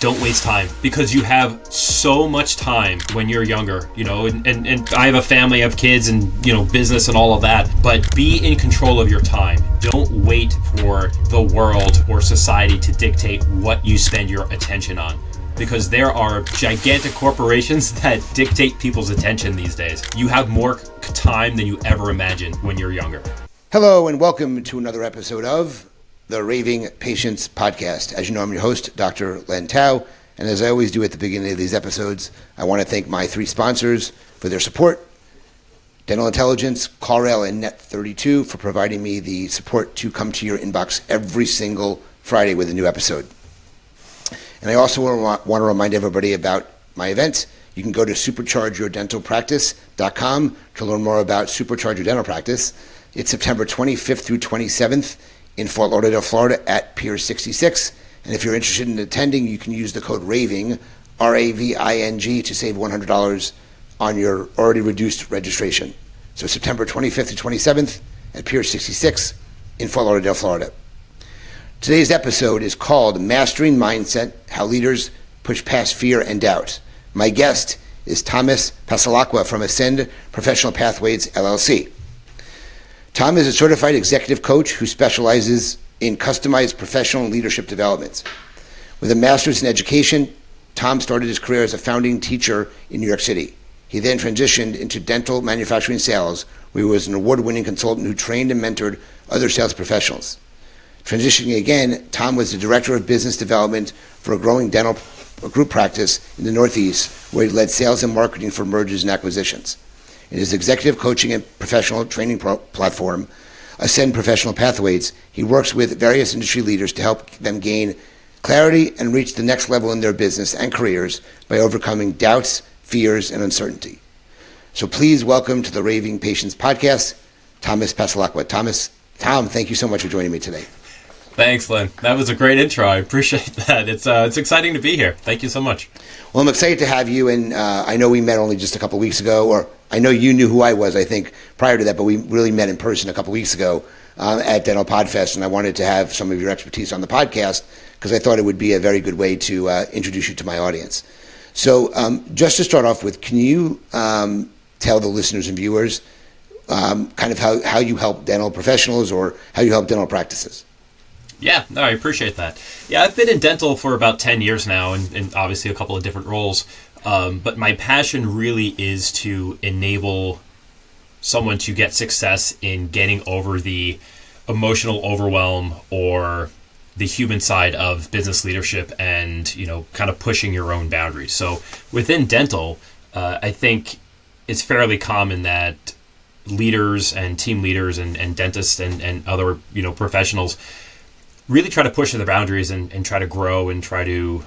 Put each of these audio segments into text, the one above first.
don't waste time, because you have so much time when you're younger, and I have a family, I have kids and, business and all of that, but be in control of your time. Don't wait for the world or society to dictate what you spend your attention on, because there are gigantic corporations that dictate people's attention these days. You have more time than you ever imagined when you're younger. Hello and welcome to another episode of the Raving Patients Podcast. As you know, I'm your host, Dr. Len Tau, and as I always do at the beginning of these episodes, I want to thank my three sponsors for their support: Dental Intelligence, CallRail, and Net32 for providing me the support to come to your inbox every single Friday with a new episode. And I also want to remind everybody about my event. You can go to superchargeyourdentalpractice.com to learn more about Supercharge Your Dental Practice. It's September 25th through 27th in Fort Lauderdale, Florida at Pier 66. And if you're interested in attending, you can use the code RAVING, R-A-V-I-N-G, to save $100 on your already reduced registration. So September 25th to 27th at Pier 66 in Fort Lauderdale, Florida. Today's episode is called Mastering Mindset, How Leaders Push Past Fear and Doubt. My guest is Thomas Passalacqua from Ascend Professional Pathways, LLC. Tom is a certified executive coach who specializes in customized professional leadership development. With a master's in education, Tom started his career as a founding teacher in New York City. He then transitioned into dental manufacturing sales, where he was an award-winning consultant who trained and mentored other sales professionals. Transitioning again, Tom was the director of business development for a growing dental group practice in the Northeast, where he led sales and marketing for mergers and acquisitions. In his executive coaching and professional training platform, Ascend Professional Pathways, he works with various industry leaders to help them gain clarity and reach the next level in their business and careers by overcoming doubts, fears, and uncertainty. So please welcome to the Raving Patients Podcast, Thomas Passalacqua. Tom, thank you so much for joining me today. Thanks, Len. That was a great intro. I appreciate that. It's exciting to be here. Thank you so much. Well, I'm excited to have you, and I know we met only just a couple weeks ago, or I know you knew who I was, I think, prior to that, but we really met in person a couple weeks ago at Dental Podfest, and I wanted to have some of your expertise on the podcast because I thought it would be a very good way to introduce you to my audience. So just to start off with, can you tell the listeners and viewers kind of how you help dental professionals or how you help dental practices? Yeah, no, I appreciate that. Yeah, I've been in dental for about 10 years now, and obviously a couple of different roles. But my passion really is to enable someone to get success in getting over the emotional overwhelm or the human side of business leadership and, kind of pushing your own boundaries. So within dental, I think it's fairly common that leaders and team leaders and dentists and other, professionals really try to push the boundaries and try to grow and try to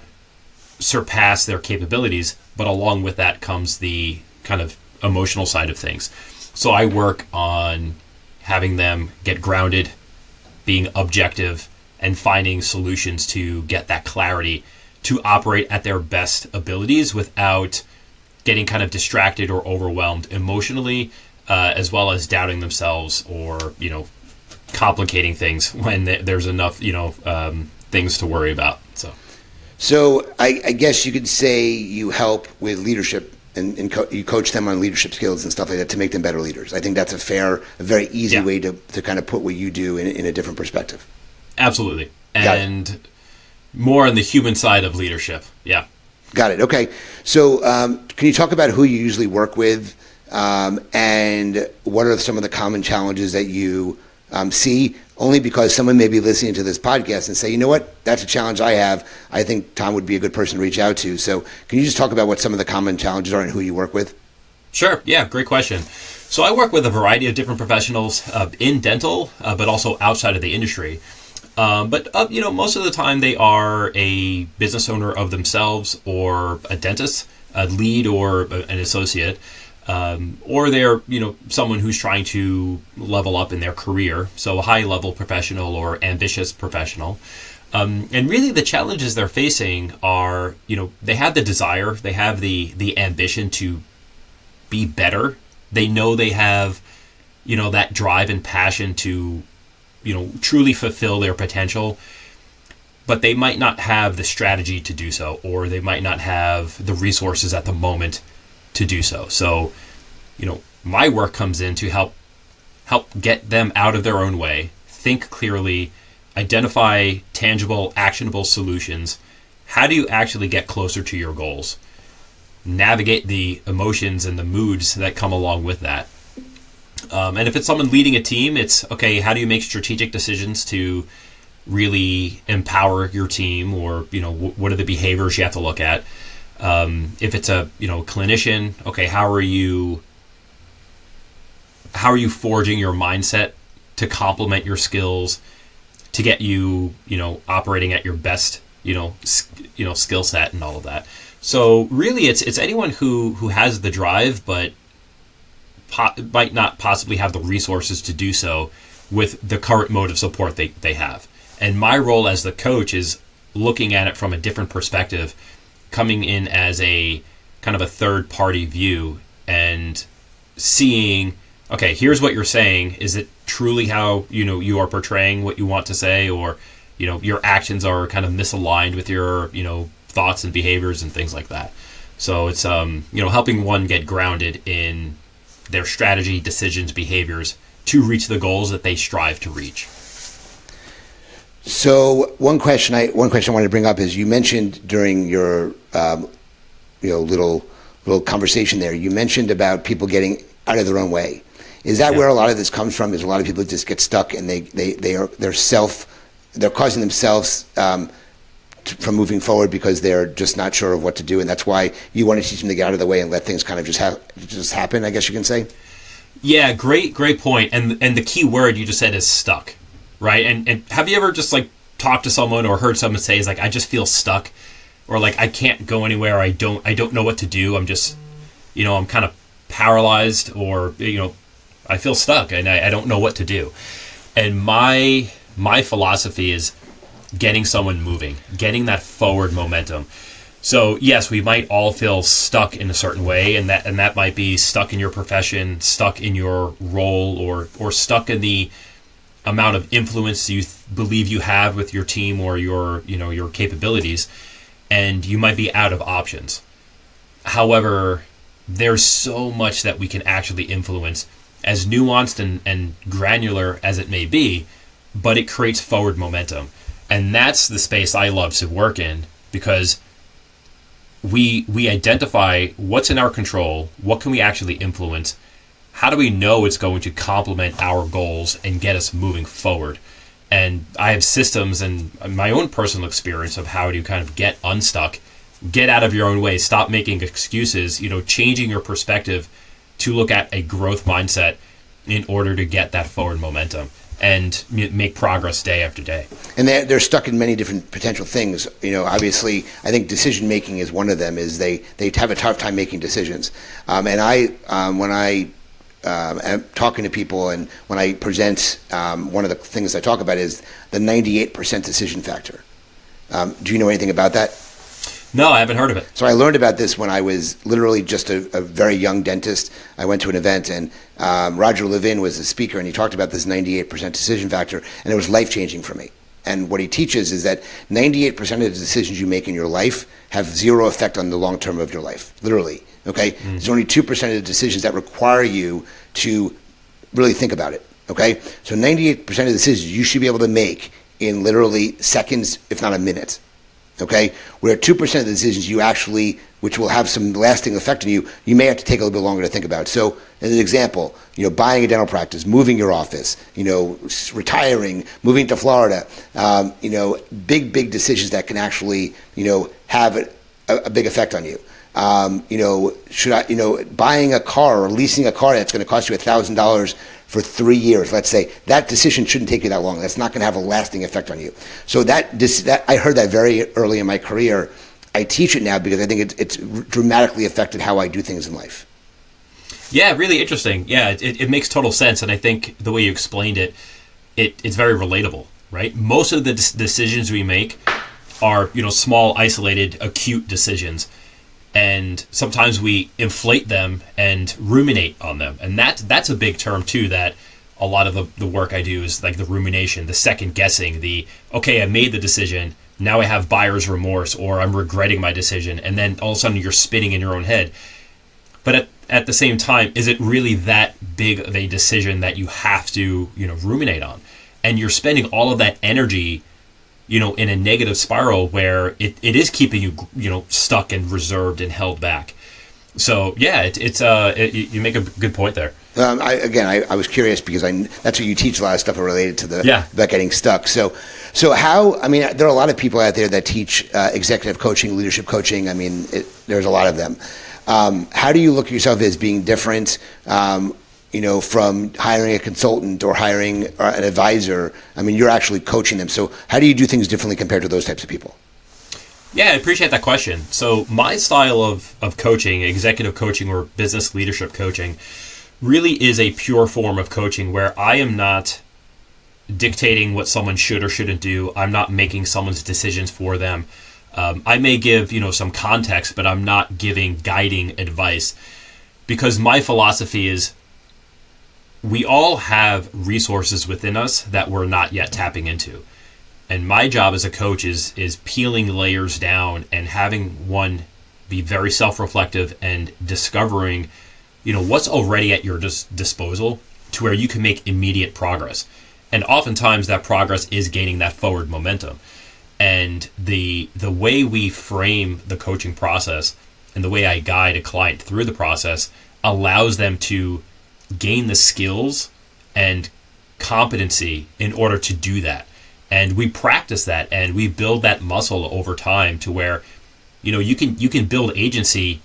surpass their capabilities. But along with that comes the kind of emotional side of things. So I work on having them get grounded, being objective, and finding solutions to get that clarity to operate at their best abilities without getting kind of distracted or overwhelmed emotionally, as well as doubting themselves or, complicating things when there's enough, things to worry about. So I guess you could say you help with leadership and you coach them on leadership skills and stuff like that to make them better leaders. I think that's a very easy way to kind of put what you do in a different perspective. Absolutely. And more on the human side of leadership. Yeah. Got it. Okay. So can you talk about who you usually work with and what are some of the common challenges that you see, only because someone may be listening to this podcast and say, you know what, that's a challenge I have. I think Tom would be a good person to reach out to. So can you just talk about what some of the common challenges are and who you work with? Sure. Yeah, great question. So I work with a variety of different professionals in dental, but also outside of the industry. But most of the time they are a business owner of themselves or a dentist, a lead or an associate. Or they're, someone who's trying to level up in their career, so a high-level professional or ambitious professional. And really the challenges they're facing are, they have the desire, they have the ambition to be better. They know they have, that drive and passion to, truly fulfill their potential. but they might not have the strategy to do so, or they might not have the resources at the moment to do so. So, my work comes in to help get them out of their own way, think clearly, identify tangible, actionable solutions. How do you actually get closer to your goals? Navigate the emotions and the moods that come along with that. And if it's someone leading a team, it's, okay, how do you make strategic decisions to really empower your team, or, what are the behaviors you have to look at? If it's a, clinician, okay, how are you forging your mindset to complement your skills to get you, operating at your best, skill set and all of that. So really it's anyone who has the drive, but might not possibly have the resources to do so with the current mode of support they have. And my role as the coach is looking at it from a different perspective, coming in as a kind of a third party view and seeing, okay, here's what you're saying. Is it truly how, you are portraying what you want to say, or, your actions are kind of misaligned with your, thoughts and behaviors and things like that. So it's, helping one get grounded in their strategy, decisions, behaviors to reach the goals that they strive to reach. So one question I wanted to bring up is, you mentioned during your little conversation there, you mentioned about people getting out of their own way. Is that where a lot of this comes from? Is a lot of people just get stuck and they're causing themselves from moving forward because they're just not sure of what to do, and that's why you want to teach them to get out of the way and let things kind of just happen, I guess you can say? Yeah, great point. And the key word you just said is stuck, right? And have you ever just talked to someone or heard someone say, is I just feel stuck, or I can't go anywhere, I don't know what to do, I'm just, I'm kind of paralyzed, or I feel stuck and I don't know what to do. And my philosophy is getting someone moving, getting that forward momentum. So yes, we might all feel stuck in a certain way, and that might be stuck in your profession, stuck in your role, or stuck in the amount of influence you believe you have with your team or your capabilities, and you might be out of options. However, there's so much that we can actually influence, as nuanced and granular as it may be, but it creates forward momentum. And that's the space I love to work in, because we identify what's in our control, what can we actually influence, how do we know it's going to complement our goals and get us moving forward. And I have systems and my own personal experience of how to kind of get unstuck, get out of your own way, stop making excuses, changing your perspective to look at a growth mindset in order to get that forward momentum and make progress day after day. And they're stuck in many different potential things. Obviously, I think decision making is one of them. Is they have a tough time making decisions. And when I am talking to people and when I present, one of the things I talk about is the 98% decision factor. Do you know anything about that? No, I haven't heard of it. So I learned about this when I was literally just a very young dentist. I went to an event and Roger Levin was the speaker, and he talked about this 98% decision factor, and it was life-changing for me. And what he teaches is that 98% of the decisions you make in your life have zero effect on the long term of your life, literally. Okay? Mm-hmm. There's only 2% of the decisions that require you to really think about it. Okay? So 98% of the decisions you should be able to make in literally seconds, if not a minute. Okay, where 2% of the decisions you actually, which will have some lasting effect on you, you may have to take a little bit longer to think about. So, as an example, buying a dental practice, moving your office, retiring, moving to Florida, big decisions that can actually, have a big effect on you. Buying a car or leasing a car that's going to cost you $1,000 for 3 years, let's say, that decision shouldn't take you that long. That's not going to have a lasting effect on you. So that I heard that very early in my career. I teach it now because I think it's dramatically affected how I do things in life. Yeah, really interesting. Yeah, it makes total sense, and I think the way you explained it's very relatable, right? Most of the decisions we make are small, isolated, acute decisions. And sometimes we inflate them and ruminate on them. And that's a big term too, that a lot of the work I do is like the rumination, the second guessing, okay, I made the decision, now I have buyer's remorse, or I'm regretting my decision. And then all of a sudden you're spinning in your own head. But at the same time, is it really that big of a decision that you have to, ruminate on? And you're spending all of that energy, in a negative spiral where it is keeping you, stuck and reserved and held back. So yeah, you make a good point there. I was curious because that's what you teach, a lot of stuff related to about getting stuck. So how, there are a lot of people out there that teach executive coaching, leadership coaching. There's a lot of them. How do you look at yourself as being different, from hiring a consultant or hiring an advisor? You're actually coaching them. So how do you do things differently compared to those types of people? Yeah, I appreciate that question. So my style of coaching, executive coaching or business leadership coaching, really is a pure form of coaching where I am not dictating what someone should or shouldn't do. I'm not making someone's decisions for them. I may give, some context, but I'm not giving guiding advice, because my philosophy is we all have resources within us that we're not yet tapping into. And my job as a coach is peeling layers down and having one be very self-reflective and discovering, what's already at your disposal to where you can make immediate progress. And oftentimes that progress is gaining that forward momentum. And the way we frame the coaching process and the way I guide a client through the process allows them to gain the skills and competency in order to do that. And we practice that and we build that muscle over time to where, you can build agency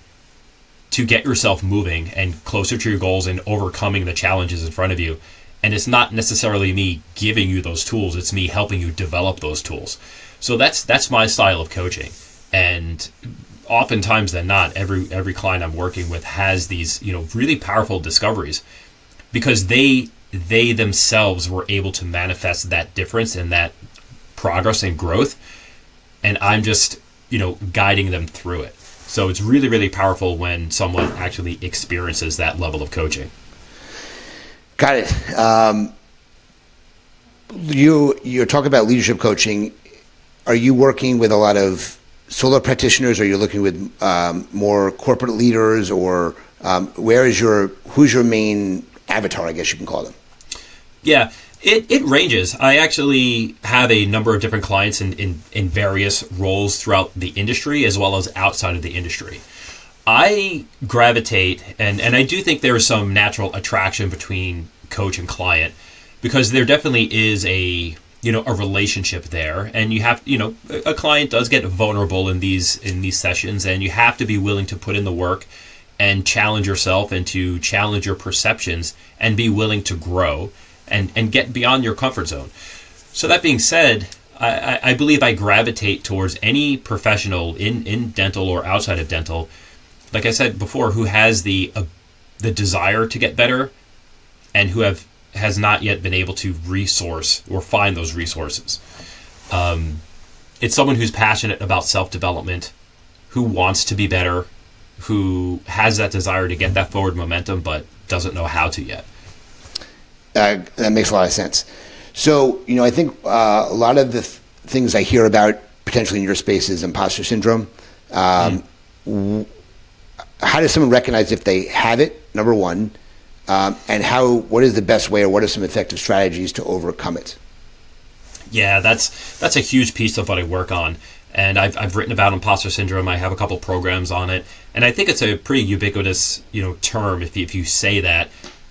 to get yourself moving and closer to your goals and overcoming the challenges in front of you. And it's not necessarily me giving you those tools, it's me helping you develop those tools. So that's my style of coaching. And oftentimes than not, every client I'm working with has these, really powerful discoveries because they themselves were able to manifest that difference and that progress and growth. And I'm just, guiding them through it. So it's really, really powerful when someone actually experiences that level of coaching. Got it. You're talking about leadership coaching. Are you working with a lot of solo practitioners? Or are you looking with more corporate leaders? Or who's your main avatar, I guess you can call them? Yeah, it ranges. I actually have a number of different clients in various roles throughout the industry as well as outside of the industry. I gravitate, and I do think there is some natural attraction between coach and client because there definitely is a relationship there, and you have, a client does get vulnerable in these sessions, and you have to be willing to put in the work and challenge yourself and to challenge your perceptions and be willing to grow and get beyond your comfort zone. So that being said, I believe I gravitate towards any professional in dental or outside of dental, like I said before, who has the desire to get better and who has not yet been able to resource or find those resources. It's someone who's passionate about self-development, who wants to be better, who has that desire to get that forward momentum but doesn't know how to yet. That makes a lot of sense. So, I think a lot of the things I hear about potentially in your space is imposter syndrome. How does someone recognize if they have it, number one, and what is the best way or what are some effective strategies to overcome it? Yeah, that's a huge piece of what I work on. And I've written about imposter syndrome. I have a couple programs on it. And I think it's a pretty ubiquitous, term if you say that.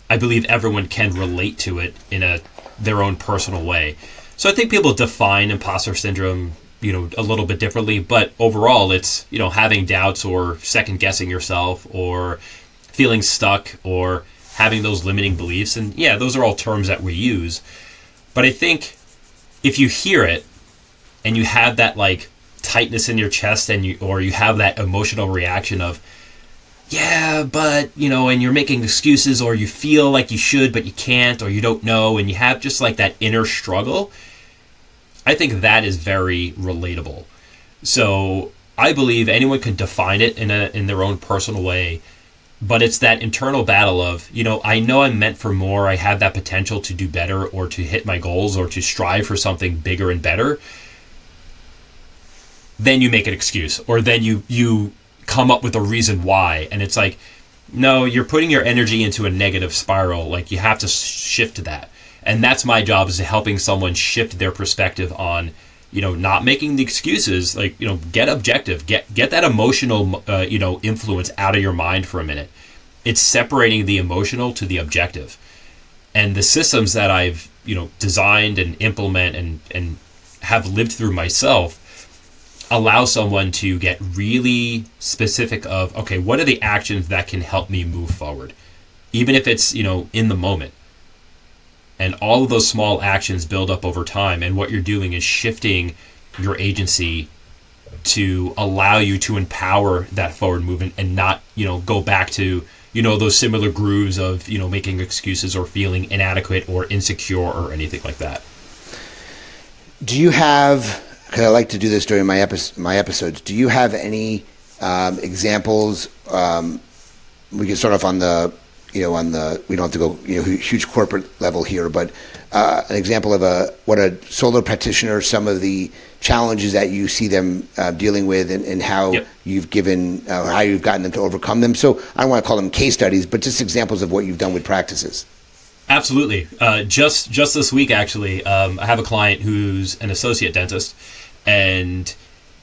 I believe everyone can relate to it in their own personal way. So I think people define imposter syndrome, a little bit differently, but overall it's, having doubts or second guessing yourself or feeling stuck or having those limiting beliefs. And yeah, those are all terms that we use. But I think if you hear it and you have that like tightness in your chest and you have that emotional reaction of, yeah, but, and you're making excuses or you feel like you should, but you can't, or you don't know, and you have just like that inner struggle, I think that is very relatable. So I believe anyone can define it in their own personal way, but it's that internal battle of, I know I'm meant for more, I have that potential to do better or to hit my goals or to strive for something bigger and better. then you make an excuse, or then you come up with a reason why. And it's like, no, you're putting your energy into a negative spiral. Like, you have to shift that. And that's my job, is helping someone shift their perspective on, not making the excuses. Like, get objective, get that emotional, influence out of your mind for a minute. It's separating the emotional to the objective. And the systems that I've, designed and implement and have lived through myself allow someone to get really specific of, okay, what are the actions that can help me move forward? Even if it's, in the moment. And all of those small actions build up over time. And what you're doing is shifting your agency to allow you to empower that forward movement and not, go back to, those similar grooves of, making excuses or feeling inadequate or insecure or anything like that. Do you have, because I like to do this during my episodes, do you have any examples? We can start off on the, we don't have to go, huge corporate level here, but an example of what a solo practitioner, some of the challenges that you see them dealing with, and how you've how you've gotten them to overcome them. So I don't want to call them case studies, but just examples of what you've done with practices. Absolutely. Just this week, actually, I have a client who's an associate dentist, and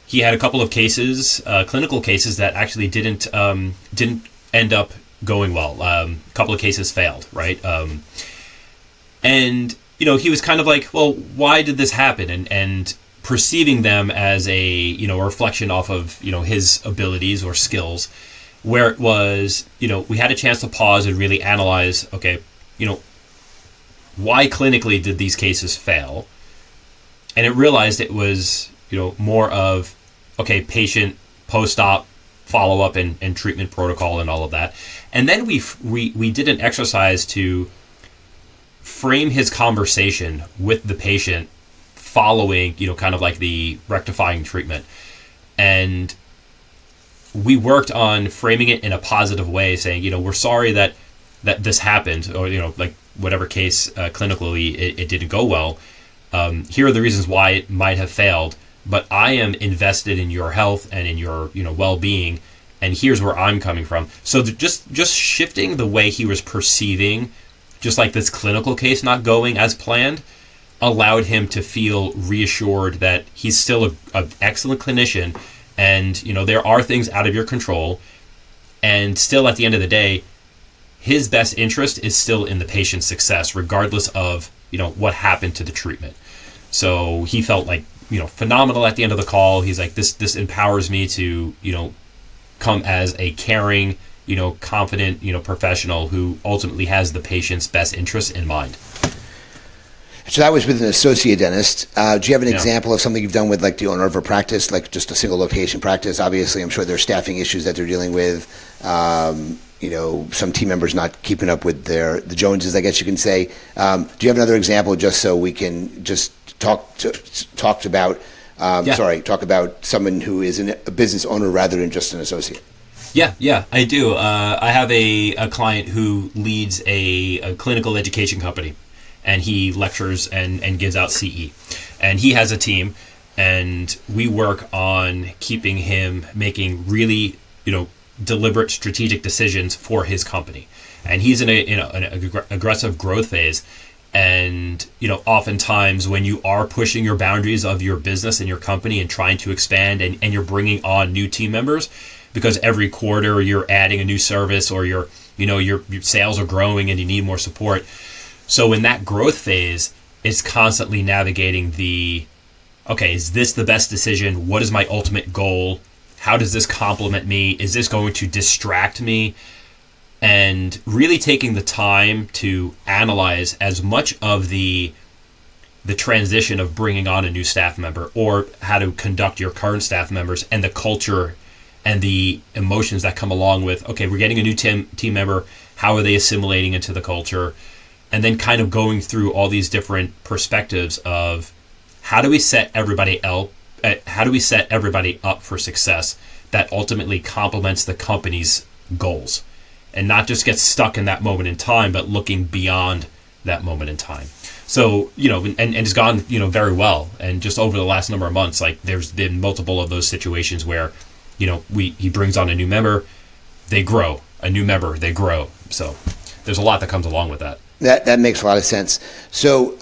he had a couple of cases, clinical cases, that actually didn't end up going well. A couple of cases failed, right? And he was kind of like, well, why did this happen? And perceiving them as a reflection off of his abilities or skills, where it was we had a chance to pause and really analyze, okay, why clinically did these cases fail? And it realized it was more of, okay, patient post-op follow-up and treatment protocol and all of that. And then we did an exercise to frame his conversation with the patient following, kind of like the rectifying treatment. And we worked on framing it in a positive way, saying, we're sorry that this happened, or, like whatever case clinically it didn't go well. Here are the reasons why it might have failed, but I am invested in your health and in your, well-being, and here's where I'm coming from. So just shifting the way he was perceiving, just like this clinical case not going as planned, allowed him to feel reassured that he's still an excellent clinician, and there are things out of your control, and still at the end of the day, his best interest is still in the patient's success, regardless of what happened to the treatment. So he felt like phenomenal at the end of the call. He's like, this empowers me to come as a caring, confident, professional who ultimately has the patient's best interests in mind. So that was with an associate dentist. Do you have an example of something you've done with like the owner of a practice, like just a single location practice? Obviously, I'm sure there's staffing issues that they're dealing with. Some team members not keeping up with the Joneses, I guess you can say. Do you have another example, just so we can just talk about someone who is a business owner rather than just an associate? Yeah, I do. I have a client who leads a clinical education company, and he lectures and gives out CE. And he has a team, and we work on keeping him making really, deliberate strategic decisions for his company. And he's in an aggressive growth phase. And, oftentimes when you are pushing your boundaries of your business and your company and trying to expand, and you're bringing on new team members, because every quarter you're adding a new service, or your sales are growing and you need more support. So in that growth phase, it's constantly navigating okay, is this the best decision? What is my ultimate goal? How does this complement me? Is this going to distract me? And really taking the time to analyze as much of the transition of bringing on a new staff member, or how to conduct your current staff members, and the culture and the emotions that come along with, okay, we're getting a new team member. How are they assimilating into the culture? And then kind of going through all these different perspectives of how do we set everybody up for success that ultimately complements the company's goals, and not just get stuck in that moment in time, but looking beyond that moment in time. So, and it's gone, very well. And just over the last number of months, like there's been multiple of those situations where, he brings on a new member, they grow. A new member, they grow. So there's a lot that comes along with that. That makes a lot of sense. So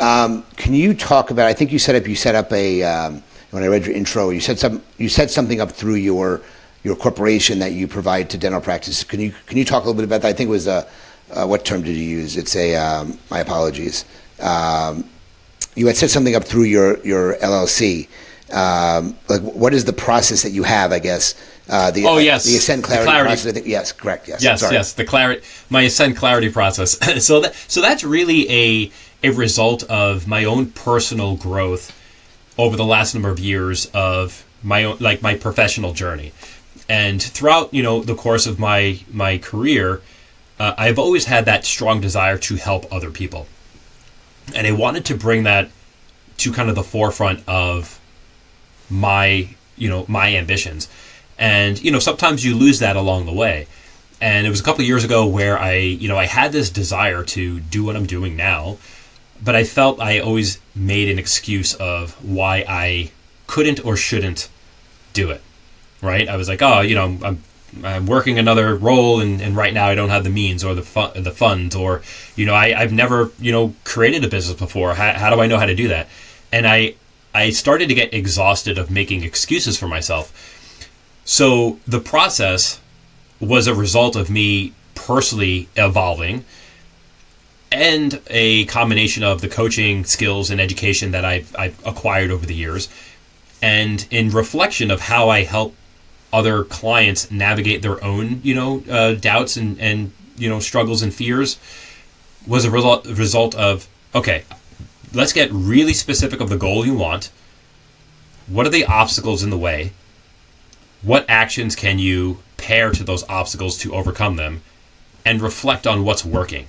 can you talk about, I think you set up a, when I read your intro, you set something up through your corporation that you provide to dental practice. Can you talk a little bit about that? I think it was what term did you use? It's my apologies. You had set something up through your LLC. Like what is the process that you have, I guess? Yes. The Ascend Clarity process. I think, yes, correct. Yes. Yes. My Ascend Clarity process. So that's really a result of my own personal growth over the last number of years of my own, like my professional journey. And throughout, the course of my career, I've always had that strong desire to help other people. And I wanted to bring that to kind of the forefront of my ambitions. And, sometimes you lose that along the way. And it was a couple of years ago where I had this desire to do what I'm doing now, but I felt I always made an excuse of why I couldn't or shouldn't do it. Right? I was like, I'm working another role, and right now I don't have the means or the funds, or I've never created a business before. How do I know how to do that? And I started to get exhausted of making excuses for myself. So the process was a result of me personally evolving, and a combination of the coaching skills and education that I've acquired over the years, and in reflection of how I help other clients navigate their own, doubts and struggles and fears, was a result of, okay, let's get really specific of the goal you want. What are the obstacles in the way? What actions can you pair to those obstacles to overcome them? And reflect on what's working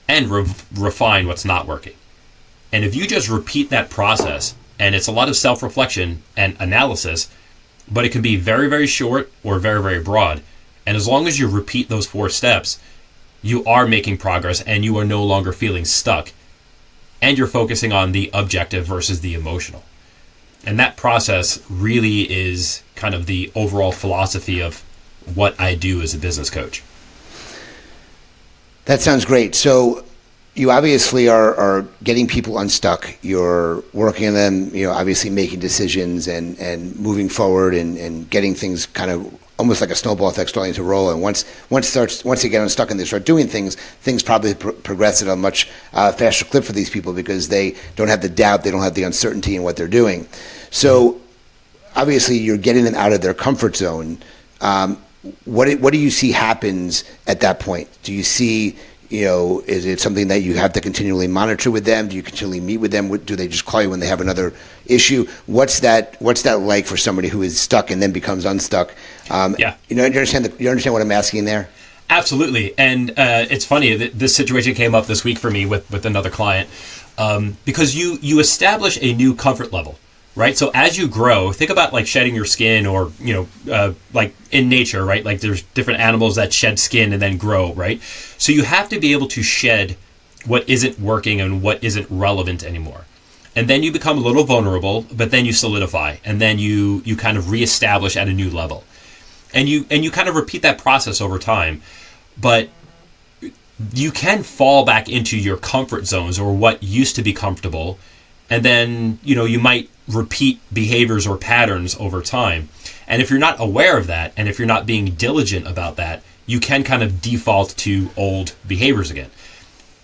and refine what's not working. And if you just repeat that process, and it's a lot of self-reflection and analysis, but it can be very, very short or very, very broad. And as long as you repeat those 4 steps, you are making progress and you are no longer feeling stuck. And you're focusing on the objective versus the emotional. And that process really is kind of the overall philosophy of what I do as a business coach. That sounds great. So you obviously are getting people unstuck. You're working on them, obviously making decisions and moving forward and getting things kind of almost like a snowball effect starting to roll. And once they get unstuck and they start doing things probably progress at a much faster clip for these people because they don't have the doubt, they don't have the uncertainty in what they're doing. So obviously you're getting them out of their comfort zone. What do you see happens at that point? Do you see, is it something that you have to continually monitor with them? Do you continually meet with them? Do they just call you when they have another issue? What's that like for somebody who is stuck and then becomes unstuck? Yeah. You understand what I'm asking there? Absolutely. And it's funny, this situation came up this week for me with another client, because you establish a new comfort level. Right. So as you grow, think about like shedding your skin or, like in nature, right? Like there's different animals that shed skin and then grow. Right. So you have to be able to shed what isn't working and what isn't relevant anymore. And then you become a little vulnerable, but then you solidify and then you kind of reestablish at a new level. And you kind of repeat that process over time. But you can fall back into your comfort zones or what used to be comfortable. And then, you might repeat behaviors or patterns over time. And if you're not aware of that, and if you're not being diligent about that, you can kind of default to old behaviors again.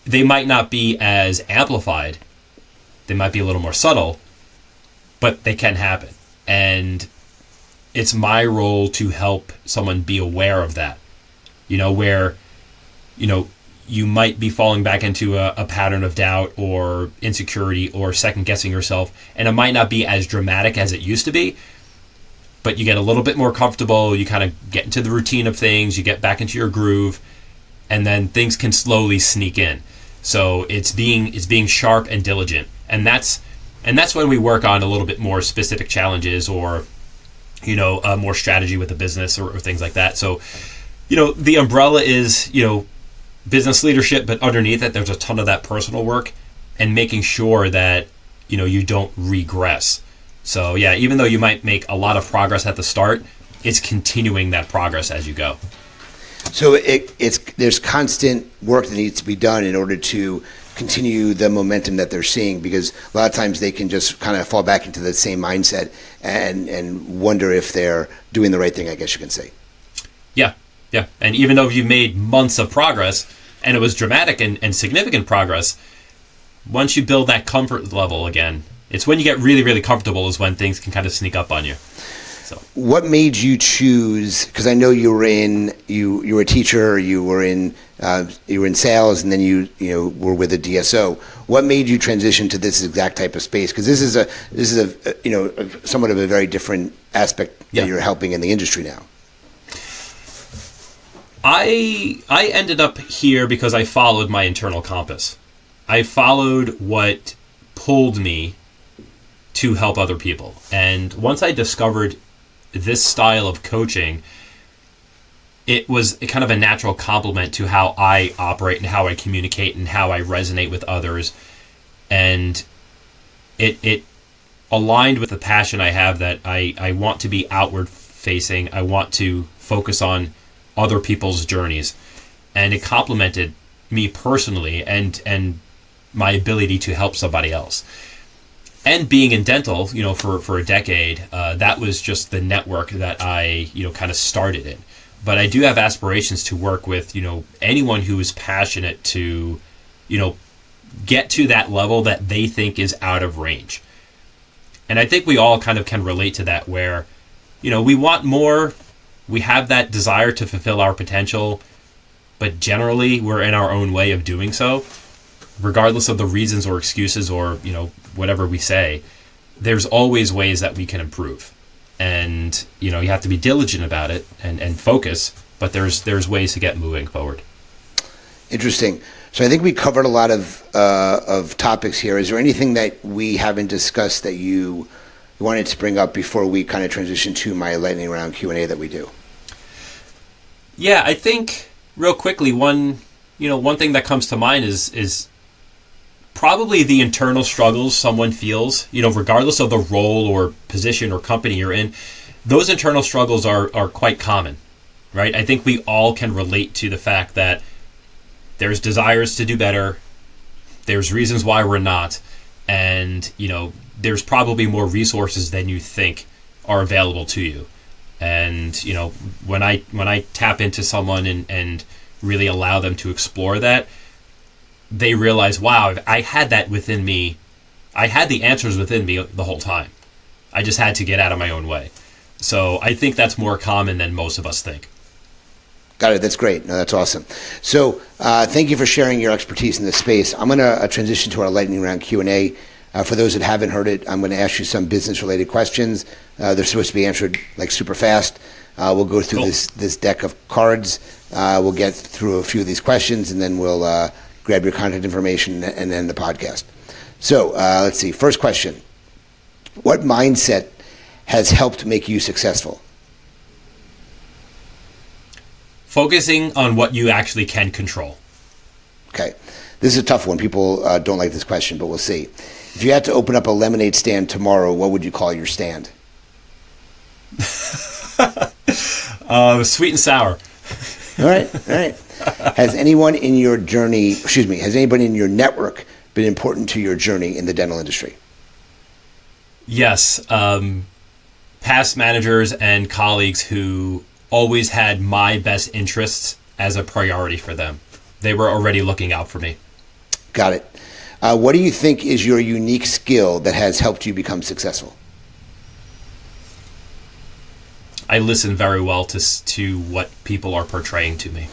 They might not be as amplified. They might be a little more subtle, but they can happen. And it's my role to help someone be aware of that, where, you might be falling back into a pattern of doubt or insecurity or second guessing yourself. And it might not be as dramatic as it used to be, but you get a little bit more comfortable. You kind of get into the routine of things. You get back into your groove, and then things can slowly sneak in. So it's being sharp and diligent. And that's when we work on a little bit more specific challenges or, more strategy with the business or things like that. So, the umbrella is, business leadership, but underneath it, there's a ton of that personal work. and making sure that, you don't regress. So yeah, even though you might make a lot of progress at the start, it's continuing that progress as you go. So there's constant work that needs to be done in order to continue the momentum that they're seeing, because a lot of times they can just kind of fall back into the same mindset and wonder if they're doing the right thing, I guess you can say. Yeah. And even though you've made months of progress, and it was dramatic and significant progress, once you build that comfort level again, it's when you get really, really comfortable is when things can kind of sneak up on you. So, what made you choose? Because I know you were a teacher, you were in sales, and then you were with a DSO. What made you transition to this exact type of space? Because this is a somewhat of a very different aspect that you're helping in the industry now. I ended up here because I followed my internal compass. I followed what pulled me to help other people. And once I discovered this style of coaching, it was kind of a natural complement to how I operate and how I communicate and how I resonate with others. And it aligned with the passion I have that I want to be outward facing. I want to focus on other people's journeys. And it complemented me personally and my ability to help somebody else. And being in dental, for a decade, that was just the network that I, kind of started in. But I do have aspirations to work with, anyone who is passionate to, get to that level that they think is out of range. And I think we all kind of can relate to that where, we want more, we have that desire to fulfill our potential, but generally we're in our own way of doing so. Regardless of the reasons or excuses or, whatever we say, there's always ways that we can improve. And, you have to be diligent about it and focus, but there's ways to get moving forward. Interesting. So I think we covered a lot of topics here. Is there anything that we haven't discussed that you wanted to bring up before we kind of transition to my lightning round Q&A that we do? Yeah, I think real quickly, one thing that comes to mind is probably the internal struggles someone feels, regardless of the role or position or company you're in. Those internal struggles are quite common, right? I think we all can relate to the fact that there's desires to do better, there's reasons why we're not, and, there's probably more resources than you think are available to you. And, when I tap into someone and really allow them to explore that, they realize, wow, I had that within me. I had the answers within me the whole time. I just had to get out of my own way. So I think that's more common than most of us think. Got it. That's great. No, that's awesome. So thank you for sharing your expertise in this space. I'm going to transition to our lightning round Q&A. For those that haven't heard it, I'm going to ask you some business-related questions. They're supposed to be answered like super fast. We'll go through this deck of cards. We'll get through a few of these questions, and then we'll grab your contact information and end the podcast. So let's see. First question. What mindset has helped make you successful? Focusing on what you actually can control. Okay. This is a tough one. People don't like this question, but we'll see. If you had to open up a lemonade stand tomorrow, what would you call your stand? Sweet and sour. All right. Has anyone in your network been important to your journey in the dental industry? Yes. Past managers and colleagues who always had my best interests as a priority for them. They were already looking out for me. Got it. What do you think is your unique skill that has helped you become successful? I listen very well to what people are portraying to me.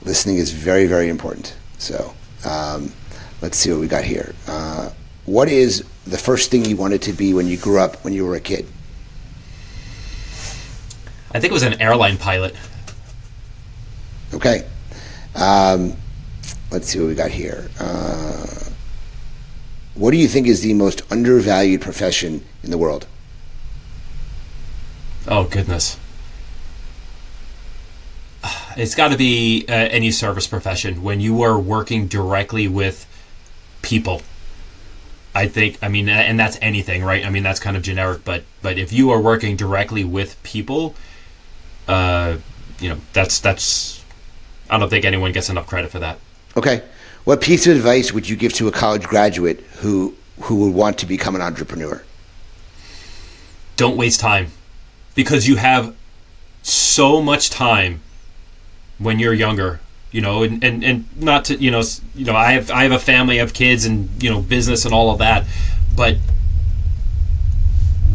Listening is very, very important. So let's see what we got here. What is the first thing you wanted to be when you grew up, when you were a kid? I think it was an airline pilot. Okay. Let's see what we got here. What do you think is the most undervalued profession in the world? Oh, goodness. It's got to be any service profession. When you are working directly with people, I think, I mean, and that's anything, right? I mean, that's kind of generic, but if you are working directly with people, that's I don't think anyone gets enough credit for that. Okay. What piece of advice would you give to a college graduate who would want to become an entrepreneur? Don't waste time, because you have so much time when you're younger, and not to, I have a family, I have kids, and, business and all of that, but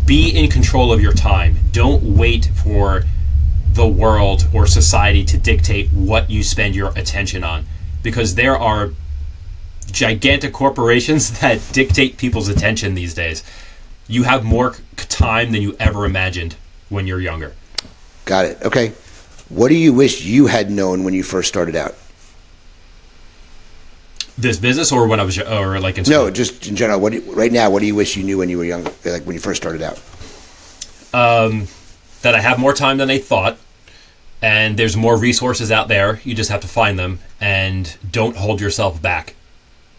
be in control of your time. Don't wait for the world or society to dictate what you spend your attention on, because there are gigantic corporations that dictate people's attention these days. You have more time than you ever imagined when you're younger. Got it. Okay. What do you wish you had known when you first started out? This business, or when I was, or like in school? No, just in general. Right now, what do you wish you knew when you were young, like when you first started out? That I have more time than I thought, and there's more resources out there. You just have to find them, and don't hold yourself back,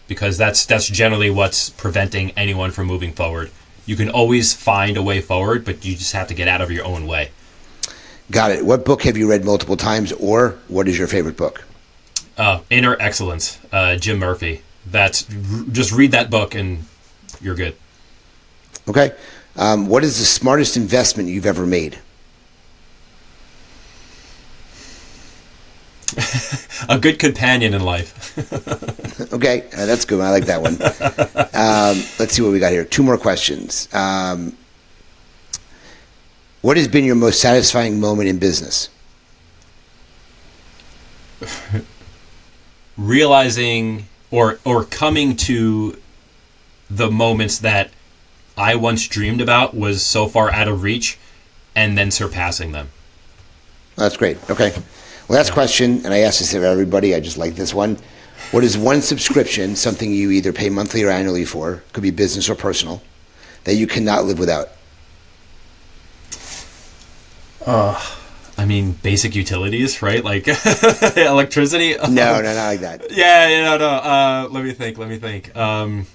because that's generally what's preventing anyone from moving forward. You can always find a way forward, but you just have to get out of your own way. Got it. What book have you read multiple times, or what is your favorite book? Inner Excellence, Jim Murphy. Just read that book and you're good. Okay. What is the smartest investment you've ever made? A good companion in life. Okay, that's good. I like that one. Let's see what we got here. 2 more questions. What has been your most satisfying moment in business? Realizing or coming to the moments that I once dreamed about was so far out of reach, and then surpassing them. That's great. Okay. Last question, and I ask this of everybody. I just like this one. What is one subscription, something you either pay monthly or annually for, could be business or personal, that you cannot live without? I mean, basic utilities, right? Like electricity. No, not like that. Yeah, no. Let me think. I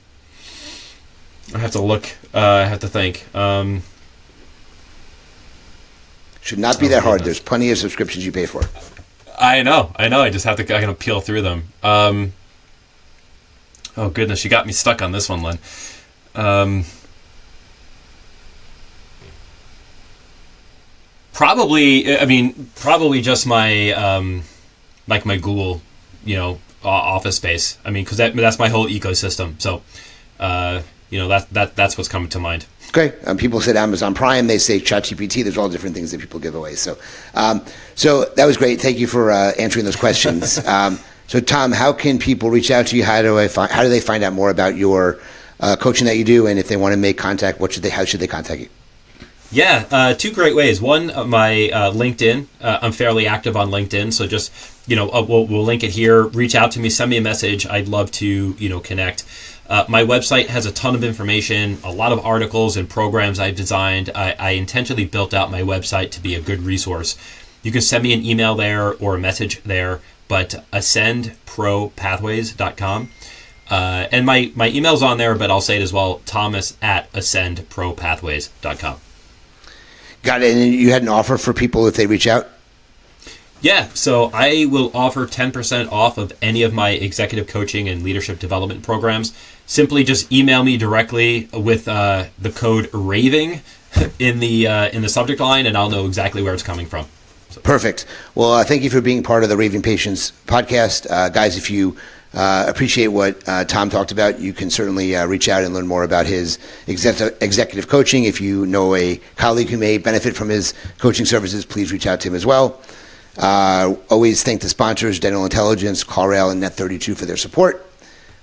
have to look. I have to think. Should not be that hard. There's plenty of subscriptions you pay for. I know. I just have to kind of peel through them. Oh goodness, you got me stuck on this one, Len. Probably just my my Google, office space. I mean, because that's my whole ecosystem. So, that's what's coming to mind. Okay. People said Amazon Prime. They say ChatGPT. There's all different things that people give away. So that was great. Thank you for answering those questions. So Tom, how can people reach out to you? How do they find out more about your coaching that you do? And if they want to make contact, how should they contact you? Yeah, 2 great ways. One, my LinkedIn. I'm fairly active on LinkedIn, so just we'll link it here. Reach out to me, send me a message. I'd love to connect. My website has a ton of information, a lot of articles and programs I've designed. I intentionally built out my website to be a good resource. You can send me an email there or a message there, but ascendpropathways.com. And my email's on there, but I'll say it as well, thomas@ascendpropathways.com. Got it. And you had an offer for people if they reach out? Yeah, so I will offer 10% off of any of my executive coaching and leadership development programs. Simply just email me directly with the code RAVING in the subject line, and I'll know exactly where it's coming from. So. Perfect. Well, thank you for being part of the Raving Patients podcast. Guys, if you appreciate what Tom talked about, you can certainly reach out and learn more about his executive coaching. If you know a colleague who may benefit from his coaching services, please reach out to him as well. Always thank the sponsors, Dental Intelligence, CarRail, and Net32 for their support.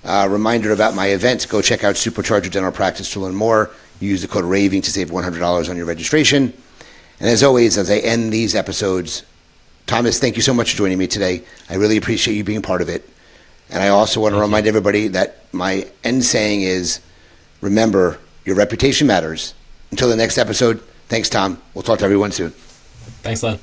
Reminder about my event, go check out Supercharger Dental Practice to learn more. Use the code RAVING to save $100 on your registration. And as always, as I end these episodes, Thomas, thank you so much for joining me today. I really appreciate you being part of it. And I also want to remind everybody that my end saying is, remember, your reputation matters. Until the next episode, thanks, Tom. We'll talk to everyone soon. Thanks, Len.